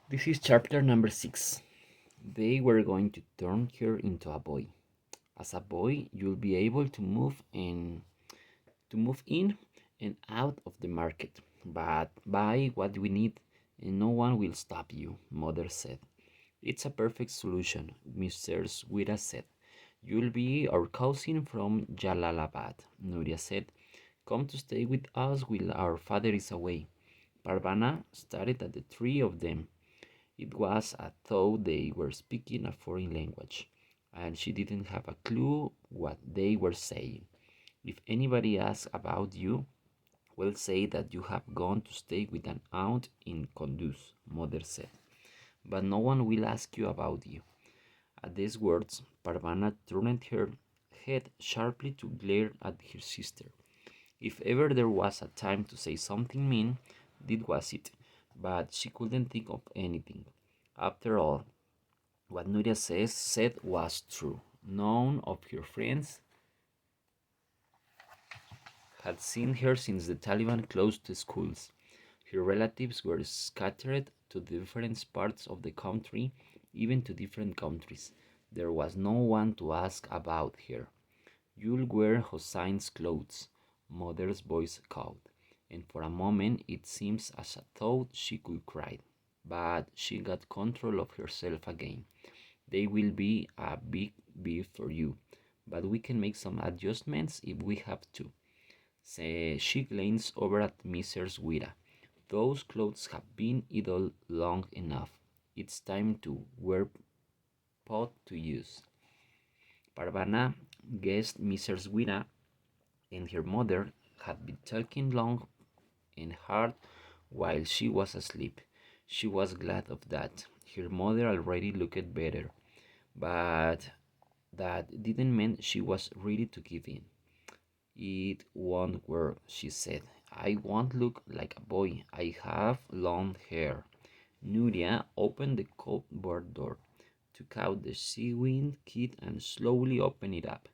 This is chapter number 6. They were going to turn her into a boy. As a boy, you'll be able to move in and out of the market, but buy what we need and no one will stop you, Mother said. It's a perfect solution, Mr. Swira said. You'll be our cousin from Jalalabad, Nuria said. Come to stay with us while our father is away. Parvana stared at the three of them. It was as though they were speaking a foreign language, and she didn't have a clue what they were saying. If anybody asks about you, well, say that you have gone to stay with an aunt in Kunduz, Mother said. But no one will ask you about you. At these words, Parvana turned her head sharply to glare at her sister. If ever there was a time to say something mean, this was it, but she couldn't think of anything. After all, what said was true. None of her friends had seen her since the Taliban closed the schools. Her relatives were scattered to different parts of the country, even to different countries. There was no one to ask about her. You'll wear Hossein's clothes, Mother's voice called, and for a moment it seems as though she could cry. But she got control of herself again. They will be a big beef for you, but we can make some adjustments if we have to. She glanced over at Mrs. Wira. Those clothes have been idle long enough. It's time to wear pot to use. Parvana guessed Mrs. Wira and her mother had been talking long and hard while she was asleep. She was glad of that. Her mother already looked better, but that didn't mean she was ready to give in. It won't work, she said. I won't look like a boy. I have long hair. Nuria opened the cupboard door, took out the sewing kit, and slowly opened it up.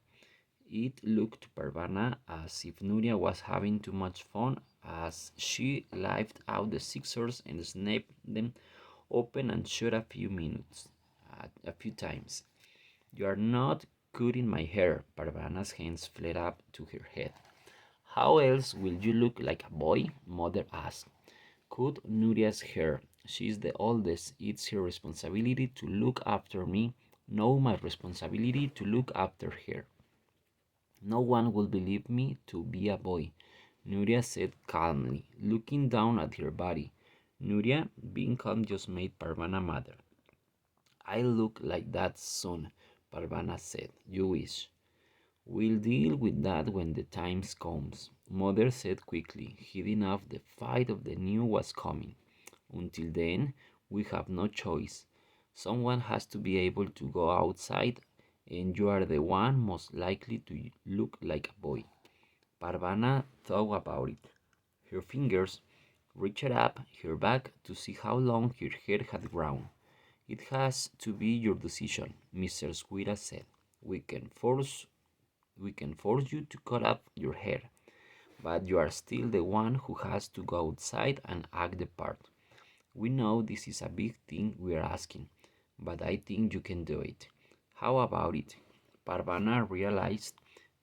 It looked to Parvana as if Nuria was having too much fun as she lifted out the scissors and snapped them open and shut a few times. You are not cutting my hair. Parvana's hands fled up to her head. How else will you look like a boy? Mother asked. Cut Nuria's hair. She's the oldest. It's her responsibility to look after me. No, my responsibility to look after her. No one will believe me to be a boy, Nuria said calmly, looking down at her body. Nuria, being calm just made Parvana madder. I'll look like that soon, Parvana said. You wish. We'll deal with that when the time comes, Mother said quickly, heeding off the fight of the new was coming. Until then, we have no choice. Someone has to be able to go outside, and you are the one most likely to look like a boy. Parvana thought about it. Her fingers reached up her back to see how long her hair had grown. It has to be your decision, Mr. Squira said. We can force we can force you to cut up your hair, but you are still the one who has to go outside and act the part. We know this is a big thing we are asking, but I think you can do it. How about it? Parvana realized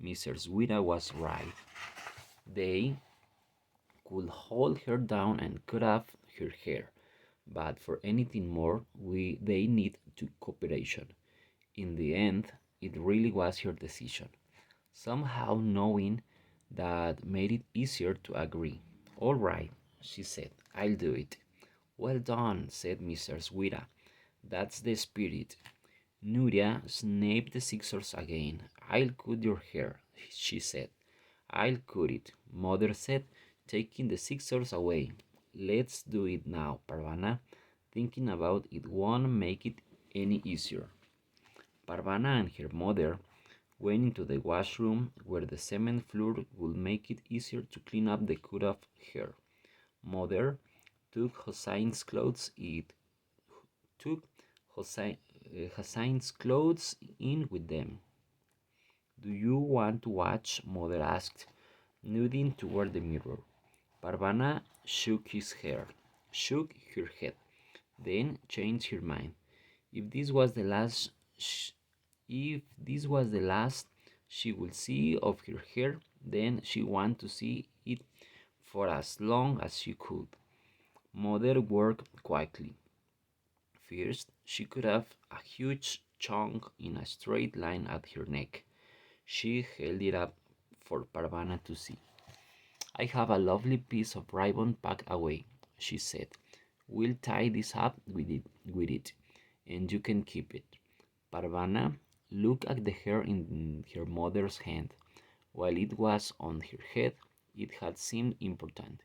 Mrs. Wira was right. They could hold her down and cut off her hair, but for anything more, they need to cooperation. In the end, it really was her decision. Somehow knowing that made it easier to agree. All right, she said, I'll do it. Well done, said Mrs. Wira. That's the spirit. Nuria snapped the scissors again. I'll cut your hair, she said. I'll cut it, Mother said, taking the scissors away. Let's do it now, Parvana. Thinking about it won't make it any easier. Parvana and her mother went into the washroom where the cement floor would make it easier to clean up the cut off hair. Mother took Hossein's clothes. It took Hossein's clothes in with them. Do you want to watch? Mother asked, nodding toward the mirror. Parvana shook her head. then changed her mind. If this was the last, sh- if this was the last she would see of her hair, then she wanted to see it for as long as she could. Mother worked quietly. First, she cut off a huge chunk in a straight line at her neck. She held it up for Parvana to see. I have a lovely piece of ribbon packed away, she said. We'll tie this up with it, and you can keep it. Parvana looked at the hair in her mother's hand. While it was on her head, it had seemed important.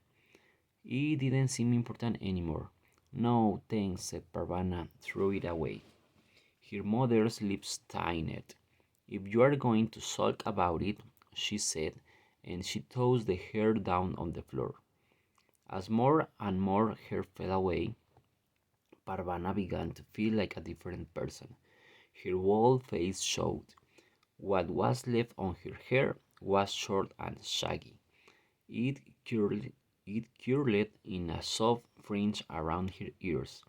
It didn't seem important anymore. No, thanks, said Parvana, threw it away. Her mother's lips tightened. If you are going to sulk about it, she said, and she tossed the hair down on the floor. As more and more hair fell away, Parvana began to feel like a different person. Her whole face showed. What was left on her hair was short and shaggy. It curled, it curled in a soft fringe around her ears.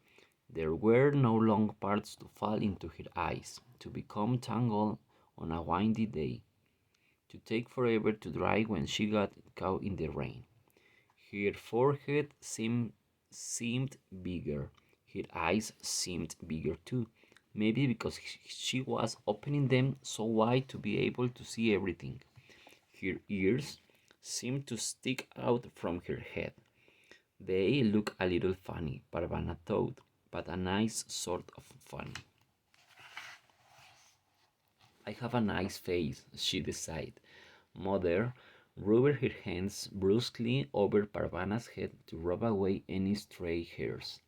There were no long parts to fall into her eyes, to become tangled on a windy day, to take forever to dry when she got caught in the rain. Her forehead seemed bigger. Her eyes seemed bigger too. Maybe because she was opening them so wide to be able to see everything. Her ears seemed to stick out from her head. They look a little funny, Parvana thought, but a nice sort of funny. I have a nice face, she decided. Mother rubbed her hands brusquely over Parvana's head to rub away any stray hairs.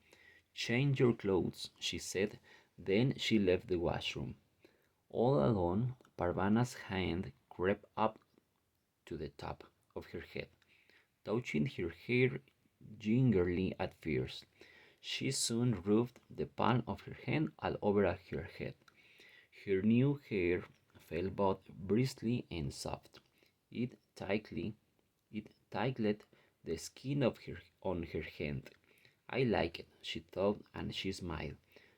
Change your clothes, she said. Then she left the washroom. All alone, Parvana's hand crept up to the top of her head, touching her hair gingerly at first. She soon rubbed the palm of her hand all over her head. Her new hair felt both bristly and soft. It tightly, it tickled the skin of her on her hand. I like it, she thought, and she smiled.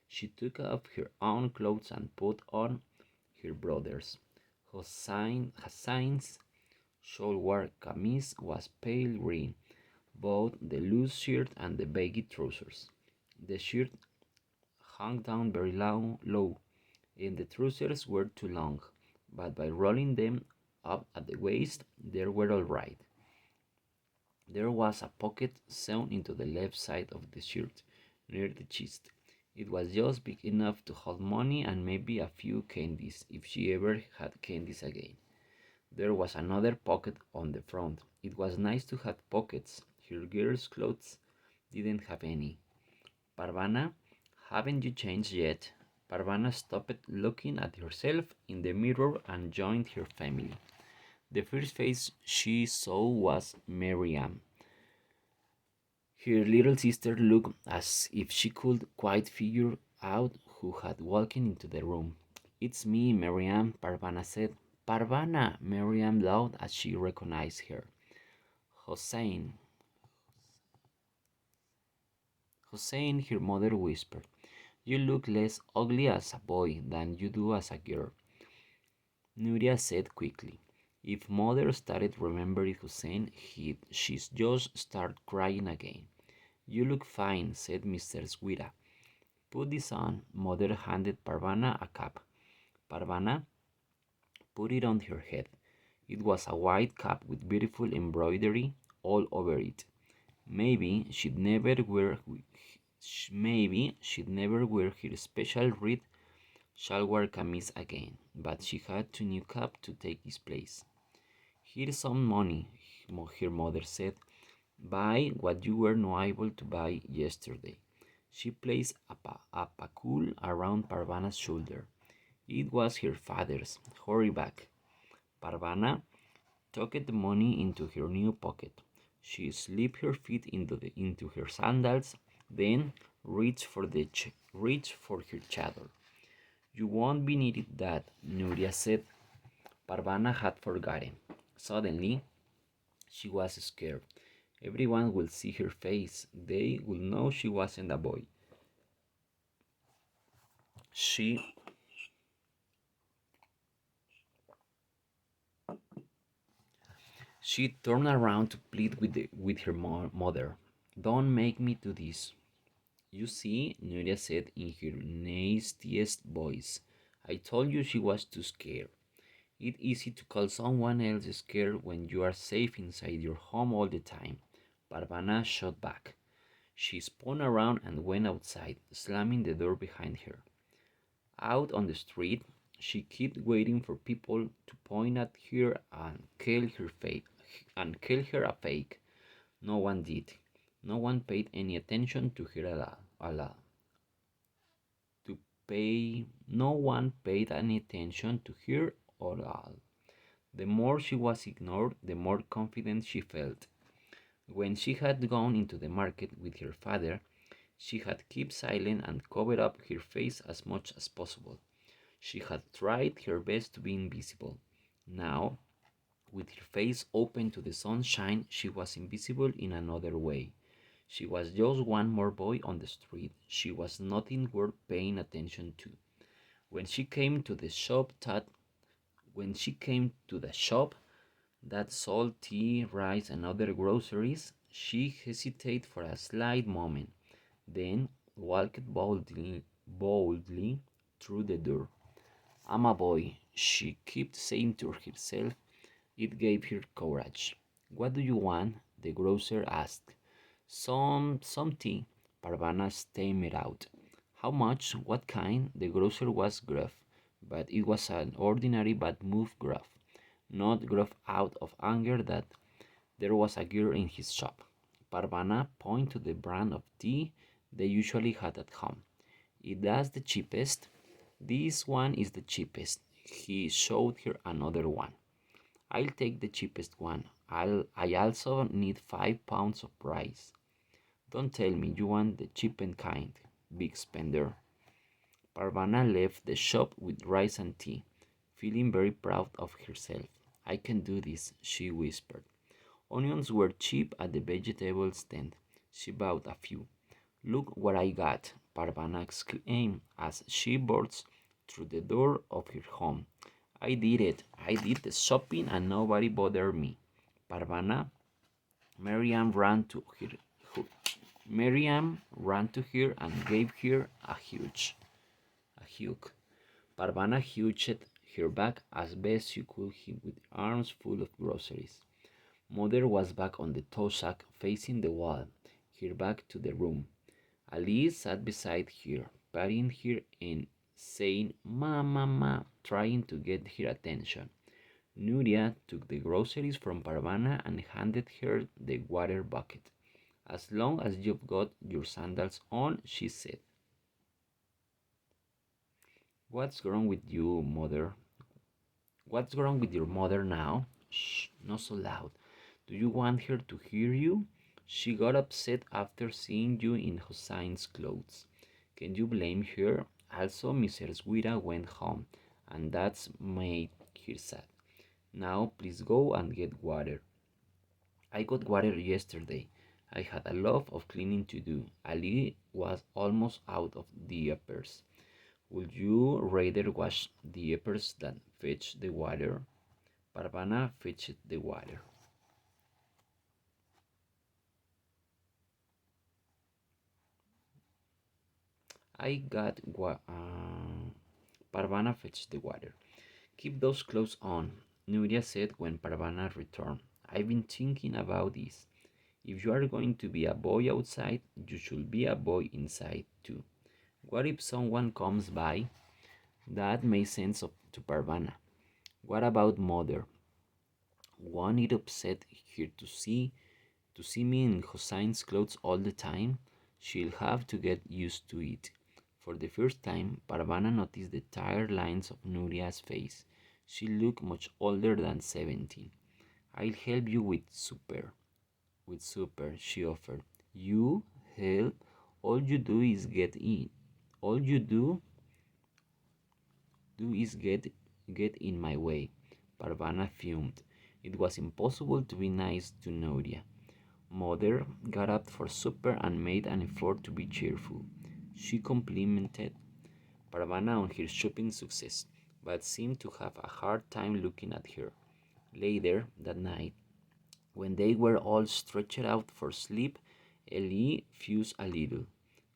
She took off her own clothes and put on her brother's. Hussein's shalwar kameez was pale green, both the loose shirt and the baggy trousers. The shirt hung down very low, and the trousers were too long, but by rolling them up at the waist, they were all right. There was a pocket sewn into the left side of the shirt, near the chest. It was just big enough to hold money and maybe a few candies, if she ever had candies again. There was another pocket on the front. It was nice to have pockets. Her girl's clothes didn't have any. Parvana, haven't you changed yet? Parvana stopped looking at herself in the mirror and joined her family. The first face she saw was Miriam. Her little sister looked as if she could quite figure out who had walked into the room. It's me, Miriam, Parvana said. Parvana, Miriam laughed as she recognized her. Hossein. Hossein, her mother whispered. You look less ugly as a boy than you do as a girl. Nuria said quickly. If mother started remembering Hussein, she'd just start crying again. You look fine, said Mr. Swira. Put this on. Mother handed Parvana a cap. Parvana put it on her head. It was a white cap with beautiful embroidery all over it. Maybe she'd never wear her special red shalwar kameez again, but she had two new caps to take its place. Here's some money, her mother said. Buy what you were not able to buy yesterday. She placed a pakul around Parvana's shoulder. It was her father's. Hurry back. Parvana tucked the money into her new pocket. She slipped her feet into her sandals, then reached for her chador. You won't be needing that, Nuria said. Parvana had forgotten. Suddenly, she was scared. Everyone will see her face. They will know she wasn't a boy. She she turned around to plead with her mother. Don't make me do this. You see, Nuria said in her nastiest voice. I told you she was too scared. It's easy to call someone else scared when you are safe inside your home all the time. Parvana shot back. She spun around and went outside, slamming the door behind her. Out on the street, she kept waiting for people to point at her and call her a fake. No one did. No one paid any attention to her at all. No one paid any attention to her at all. The more she was ignored, the more confident she felt. When she had gone into the market with her father, she had kept silent and covered up her face as much as possible. She had tried her best to be invisible. Now, with her face open to the sunshine, she was invisible in another way. She was just one more boy on the street. She was nothing worth paying attention to. When she came to the shop that when she came to the shop that sold tea, rice, and other groceries, she hesitated for a slight moment, then walked boldly through the door. I'm a boy, she kept saying to herself. It gave her courage. What do you want? The grocer asked. Some tea, Parvana stammered out. How much? What kind? The grocer was gruff, but it was an ordinary but moved gruff, not gruff out of anger that there was a girl in his shop. Parvana pointed to the brand of tea they usually had at home. Is that the cheapest? This one is the cheapest. He showed her another one. I'll take the cheapest one. I also need 5 pounds of rice. Don't tell me you want the cheapened kind, big spender. Parvana left the shop with rice and tea, feeling very proud of herself. I can do this, she whispered. Onions were cheap at the vegetable stand. She bought a few. Look what I got, Parvana exclaimed as she burst through the door of her home. I did it. I did the shopping and nobody bothered me. Parvana, Miriam ran to her. Miriam ran to her and gave her a hug. Parvana hugged her back as best she could with arms full of groceries. Mother was back on the toshack facing the wall, her back to the room. Alice sat beside her, patting her and saying, Ma, ma, ma, trying to get her attention. Nuria took the groceries from Parvana and handed her the water bucket. As long as you've got your sandals on, she said. What's wrong with you, mother? What's wrong with your mother now? Shh, not so loud. Do you want her to hear you? She got upset after seeing you in Hussein's clothes. Can you blame her? Also, Mrs. Guira went home, and that's made her sad. Now, please go and get water. I got water yesterday. I had a lot of cleaning to do. Ali was almost out of diapers. Would you rather wash diapers than fetch the water? Parvana fetched the water. I got Parvana fetched the water. Keep those clothes on, Nuria said when Parvana returned. I've been thinking about this. If you are going to be a boy outside, you should be a boy inside too. What if someone comes by? That made sense to Parvana. What about mother? Won't it upset her to see me in Hussein's clothes all the time? She'll have to get used to it. For the first time, Parvana noticed the tired lines of Nuria's face. She looked much older than 17. I'll help you with supper, she offered. You help? All you do is get in. All you do is get in my way. Parvana fumed. It was impossible to be nice to Nuria. Mother got up for supper and made an effort to be cheerful. She complimented Parvana on her shopping success, but seemed to have a hard time looking at her. Later that night, when they were all stretched out for sleep, Eli fused a little.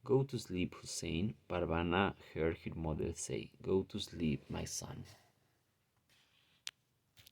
Go to sleep, Hussein, Parvana heard her mother say. Go to sleep, my son.